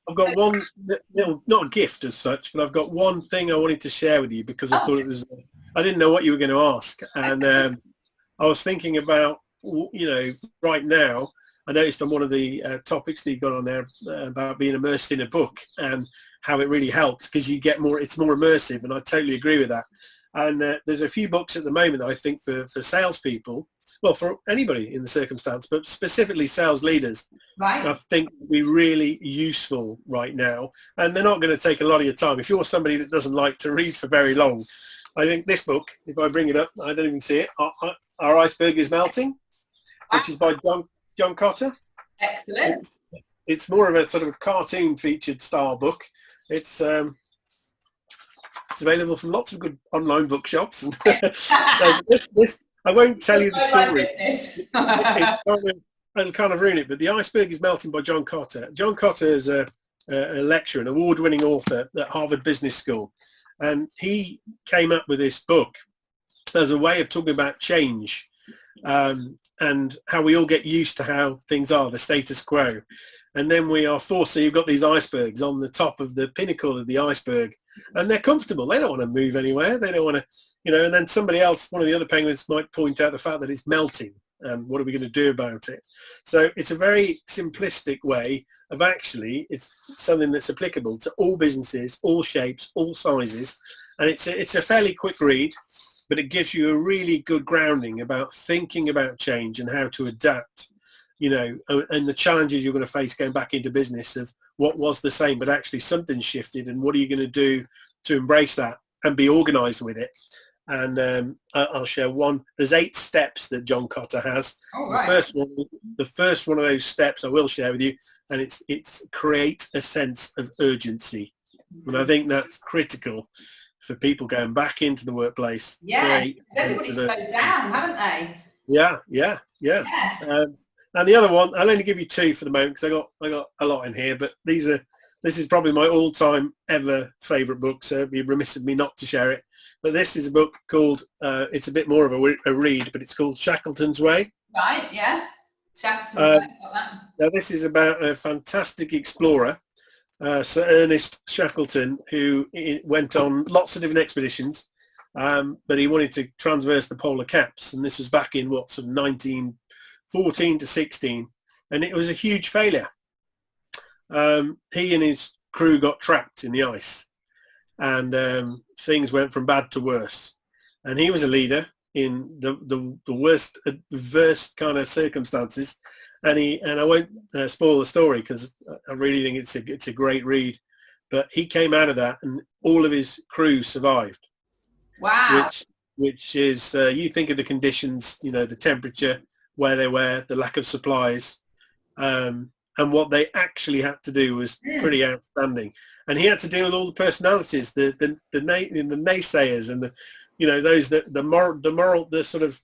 I've got one little, not a gift as such, but I've got one thing I wanted to share with you because I thought it was, I didn't know what you were going to ask. And I was thinking about, right now, I noticed on one of the topics that you got on there about being immersed in a book and how it really helps because you get more, it's more immersive. And I totally agree with that. And there's a few books at the moment, I think, for salespeople, well, for anybody in the circumstance, but specifically sales leaders, right. I think would be really useful right now. And they're not going to take a lot of your time. If you're somebody that doesn't like to read for very long, I think this book, if I bring it up, I don't even see it, Our Iceberg is Melting, which is by John Cotter. Excellent. It's more of a sort of cartoon featured style book. It's available from lots of good online bookshops. I won't tell you the story. It'll kind of ruin it, but The Iceberg is Melting by John Cotter. John Cotter is a lecturer, an award-winning author at Harvard Business School. And he came up with this book as a way of talking about change and how we all get used to how things are, the status quo. And then we are forced, so you've got these icebergs on the top of the pinnacle of the iceberg, and they're comfortable. They don't want to move anywhere. They don't want to, and then somebody else, one of the other penguins might point out the fact that it's melting. And what are we going to do about it? So it's a very simplistic way of actually, it's something that's applicable to all businesses, all shapes, all sizes. And it's a fairly quick read, but it gives you a really good grounding about thinking about change and how to adapt, and the challenges you're going to face going back into business of what was the same, but actually something shifted, and what are you going to do to embrace that and be organized with it. And I'll share one. There's 8 steps that John Cotter has. Oh, right. The first one of those steps I will share with you, and it's create a sense of urgency. And I think that's critical for people going back into the workplace. Yeah, everybody's slowed down, haven't they? Yeah. And the other one, I'll only give you 2 for the moment because I got a lot in here, but this is probably my all-time ever favourite book, so it'd be remiss of me not to share it. But this is a book called, it's a bit more of a read, but it's called Shackleton's Way. Right, yeah. Shackleton's Way, got that. Now this is about a fantastic explorer, Sir Ernest Shackleton, who went on lots of different expeditions, but he wanted to transverse the polar caps, and this was back in sort of 1914 to 16, and it was a huge failure. He and his crew got trapped in the ice, and things went from bad to worse. And he was a leader in the worst adverse kind of circumstances. And I won't spoil the story because I really think it's a great read. But he came out of that, and all of his crew survived. Wow. Which is you think of the conditions, the temperature, where they were, the lack of supplies. And what they actually had to do was pretty outstanding. And he had to deal with all the personalities, the naysayers, and those that the sort of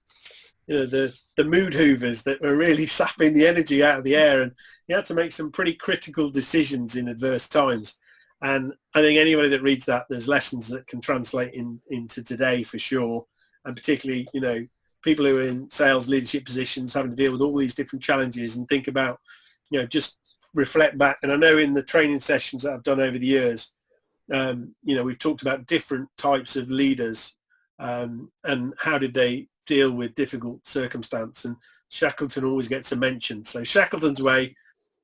the mood hoovers that were really sapping the energy out of the air. And he had to make some pretty critical decisions in adverse times. And I think anybody that reads that, there's lessons that can translate into today for sure. And particularly, people who are in sales leadership positions having to deal with all these different challenges and think about, just reflect back. And I know in the training sessions that I've done over the years, we've talked about different types of leaders and how did they deal with difficult circumstance. And Shackleton always gets a mention. So Shackleton's Way,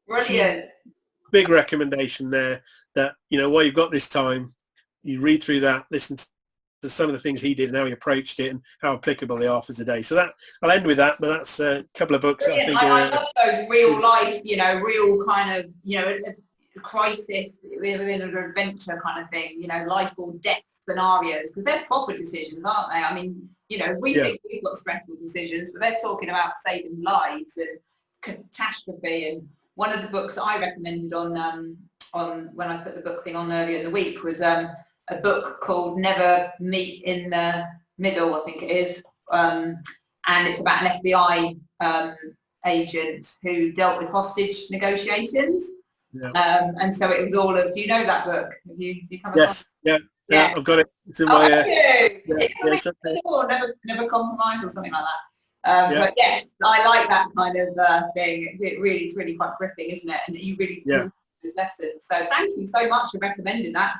brilliant. Big recommendation there that, while you've got this time, you read through that, listen to some of the things he did and how he approached it and how applicable they are for today. So that I'll end with that, but that's a couple of books. I love those real life, real kind of, a crisis within an adventure kind of thing, life or death scenarios, because they're proper decisions, aren't they? I mean, we think we've got stressful decisions, but they're talking about saving lives and catastrophe. And one of the books that I recommended on when I put the book thing on earlier in the week was a book called Never Meet in the Middle, I think it is, and it's about an FBI agent who dealt with hostage negotiations. Yeah. And so it was all of, do you know that book? Have you come across? Yes, yeah, I've got it. It's in my never compromise or something like that. But yes, I like that kind of thing. It's really quite gripping, isn't it? And you really lessons. So thank you so much for recommending that.